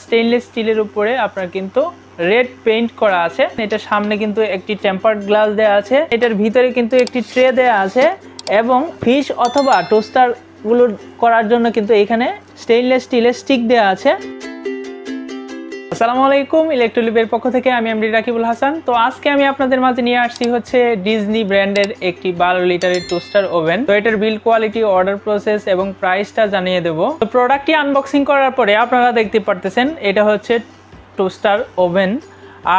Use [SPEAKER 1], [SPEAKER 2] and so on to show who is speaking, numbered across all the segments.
[SPEAKER 1] Stainless স্টিলের উপরে আপনার কিন্তু রেড পেইন্ট করা আছে। এটার সামনে কিন্তু একটি টেম্পারড গ্লাস দেওয়া আছে, এটার ভিতরে কিন্তু একটি ট্রে দেওয়া আছে এবং ফিশ অথবা টোস্টার গুলো করার জন্য কিন্তু এখানে স্টেইনলেস স্টিলের স্টিক দেওয়া আছে। আসসালামু আলাইকুম, ইলেকট্রোলিপের পক্ষ থেকে আমি এমডি রাকিবুল হাসান। তো আজকে আমি আপনাদের মাঝে নিয়ে আসছি হচ্ছে ডিজনি ব্র্যান্ডের একটি 12 লিটারের টোস্টার ওভেন। তো এটার বিল্ড কোয়ালিটি, অর্ডার প্রসেস এবং প্রাইসটা জানিয়ে দেবো। তো প্রোডাক্টটি আনবক্সিং করার পরে আপনারা দেখতে পারতেছেন এটা হচ্ছে টোস্টার ওভেন।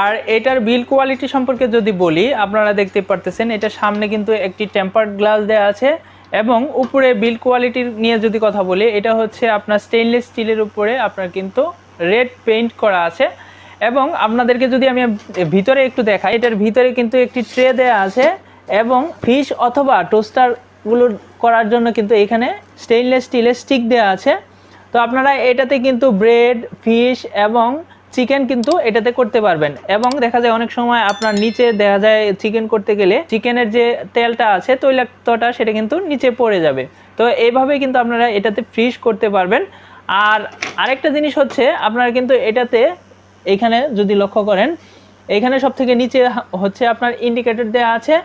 [SPEAKER 1] আর এটার বিল্ড কোয়ালিটি সম্পর্কে যদি বলি, আপনারা দেখতে পারতেছেন এটার সামনে কিন্তু একটি টেম্পারড গ্লাস দেওয়া আছে এবং উপরে বিল্ড কোয়ালিটি নিয়ে যদি কথা বলি, এটা হচ্ছে আপনার স্টেইনলেস স্টিলের উপরে আপনার কিন্তু রেড পেইন্ট করা আছে। এবং আপনাদেরকে যদি আমি ভিতরে একটু দেখাই, এটার ভিতরে কিন্তু একটি ট্রে দেওয়া আছে এবং ফিশ অথবা টোস্টারগুলো করার জন্য কিন্তু এখানে স্টেইনলেস স্টিলের স্টিক দেওয়া আছে। তো আপনারা এটাতে কিন্তু ব্রেড, ফিশ এবং চিকেন কিন্তু এটাতে করতে পারবেন। এবং দেখা যায় অনেক সময় আপনার নিচে দেখা যায় চিকেন করতে গেলে চিকেনের যে তেলটা আছে, তৈলাক্তটা, সেটা কিন্তু নিচে পড়ে যাবে। তো এইভাবে কিন্তু আপনারা এটাতে ফ্রিজ করতে পারবেন। আর আরেকটা জিনিস হচ্ছে, আপনারা কিন্তু এটাতে এইখানে যদি লক্ষ্য করেন, এইখানে সব থেকে নিচে হচ্ছে আপনার ইন্ডিকেটর দেওয়া আছে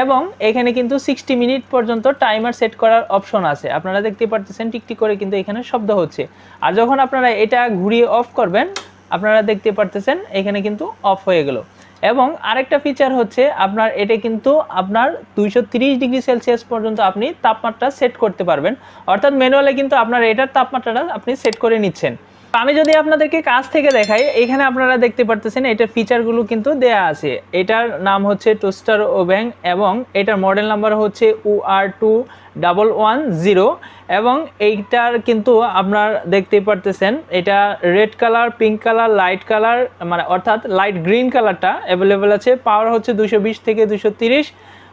[SPEAKER 1] এবং এখানে কিন্তু 60 মিনিট পর্যন্ত টাইমার সেট করার অপশন আছে। আপনারা দেখতে পাচ্ছেন টিকটিক করে কিন্তু এখানে শব্দ হচ্ছে। আর যখন আপনারা এটা ঘুরিয়ে অফ করবেন, আপনারা দেখতে পারতেছেন এখানে কিন্তু অফ হয়ে গেল। এবং আরেকটা ফিচার হচ্ছে, আপনার এটা কিন্তু আপনার 230 ডিগ্রি সেলসিয়াস পর্যন্ত আপনি তাপমাত্রা সেট করতে পারবেন। অর্থাৎ ম্যানুয়ালি কিন্তু আপনার এটার তাপমাত্রাটা আপনি সেট করে নিচ্ছেন। আমি যদি আপনাদেরকে কাছ থেকে দেখাই, এখানে আপনারা দেখতে পারতেছেন এটার ফিচারগুলো কিন্তু দেয়া আছে। এটার নাম হচ্ছে টোস্টার ওভেন এবং এটার মডেল নাম্বার হচ্ছে UR2110 এবং এইটার কিন্তু আপনার দেখতে পারতেছেন এটা red colour, pink colour, light colour, মানে অর্থাৎ লাইট গ্রিন কালারটা অ্যাভেলেবেল আছে। পাওয়ার হচ্ছে 220 থেকে 230,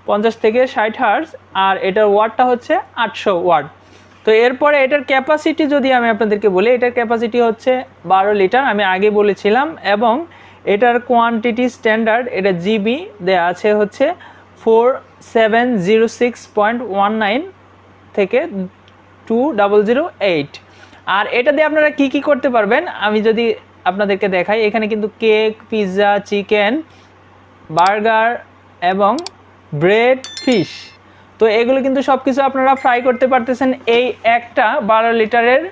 [SPEAKER 1] 50 থেকে 60 হার্জ, আর এটার ওয়াটটা হচ্ছে 800 ওয়াট। তো এরপরে এটার ক্যাপাসিটি যদি আমি আপনাদেরকে বলি, এটার ক্যাপাসিটি হচ্ছে 12 লিটার, আমি আগে বলেছিলাম। এবং এটার কোয়ান্টিটি স্ট্যান্ডার্ড, এটা জিবি দেয়া আছে হচ্ছে 4706.19 থেকে 2008। আর এটা দিয়ে আপনারা কি কি করতে পারবেন আমি যদি আপনাদেরকে দেখাই, এখানে কিন্তু কেক, পিৎজা, চিকেন, বার্গার এবং ব্রেড, ফিশ, তো এগুলো কিন্তু সব কিছু আপনারা ফ্রাই করতে পারতেছেন এই একটা 12 লিটারের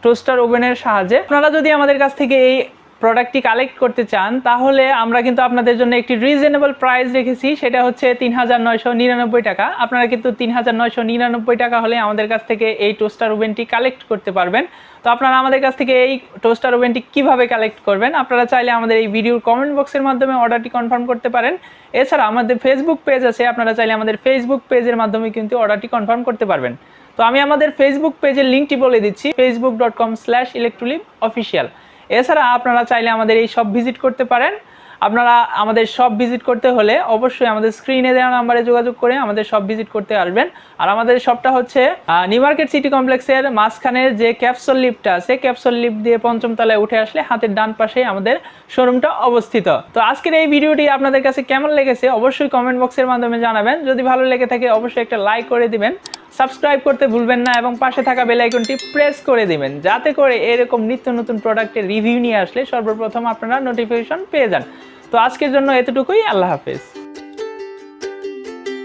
[SPEAKER 1] টোস্টার ওভেনের সাহায্যে। আপনারা যদি আমাদের কাছ থেকে এই প্রোডাক্টটি কালেক্ট করতে চান, তাহলে আমরা কিন্তু আপনাদের জন্য একটি রিজনেবল প্রাইস রেখেছি, সেটা হচ্ছে 3999 টাকা। আপনারা কিন্তু 3999 টাকা হলে আমাদের কাছ থেকে এই টোস্টার ওভেনটি কালেক্ট করতে পারবেন। তো আপনারা আমাদের কাছ থেকে এই টোস্টার ওভেনটি কীভাবে কালেক্ট করবেন, আপনারা চাইলে আমাদের এই ভিডিওর কমেন্ট বক্সের মাধ্যমে অর্ডারটি কনফার্ম করতে পারেন। এছাড়া আমাদের ফেসবুক পেজ আছে, আপনারা চাইলে আমাদের ফেসবুক পেজের মাধ্যমে কিন্তু অর্ডারটি কনফার্ম করতে পারবেন। তো আমি আমাদের ফেসবুক পেজের লিঙ্কটি বলে দিচ্ছি, facebook.com/electrolipofficial। এছাড়া আপনারা চাইলে আমাদের এই শপ ভিজিট করতে পারেন। আপনারা আমাদের শপ ভিজিট করতে হলে অবশ্যই আমাদের স্ক্রিনে দেওয়া নাম্বারে যোগাযোগ করে আমাদের শপ ভিজিট করতে আসবেন। আর আমাদের শপটা হচ্ছে নিউ মার্কেট সিটি কমপ্লেক্সের মাঝখানের যে ক্যাপসুল লিফটটা আছে, ক্যাপসুল লিফট দিয়ে 5ম তলায় উঠে আসলে হাতের ডান পাশে আমাদের শোরুমটা অবস্থিত। তো আজকের এই ভিডিওটি আপনাদের কাছে কেমন লেগেছে অবশ্যই কমেন্ট বক্সের মাধ্যমে জানাবেন। যদি ভালো লেগে থাকে অবশ্যই একটা লাইক করে দিবেন, সাবস্ক্রাইব করতে ভুলবেন না এবং পাশে থাকা বেল আইকনটি প্রেস করে দিবেন, যাতে করে এরকম নিত্য নতুন প্রোডাক্টের রিভিউ নিয়ে আসলে সর্বপ্রথম আপনারা নোটিফিকেশন পেয়ে যান। তো আজকের জন্য এতটুকুই, আল্লাহ হাফেজ।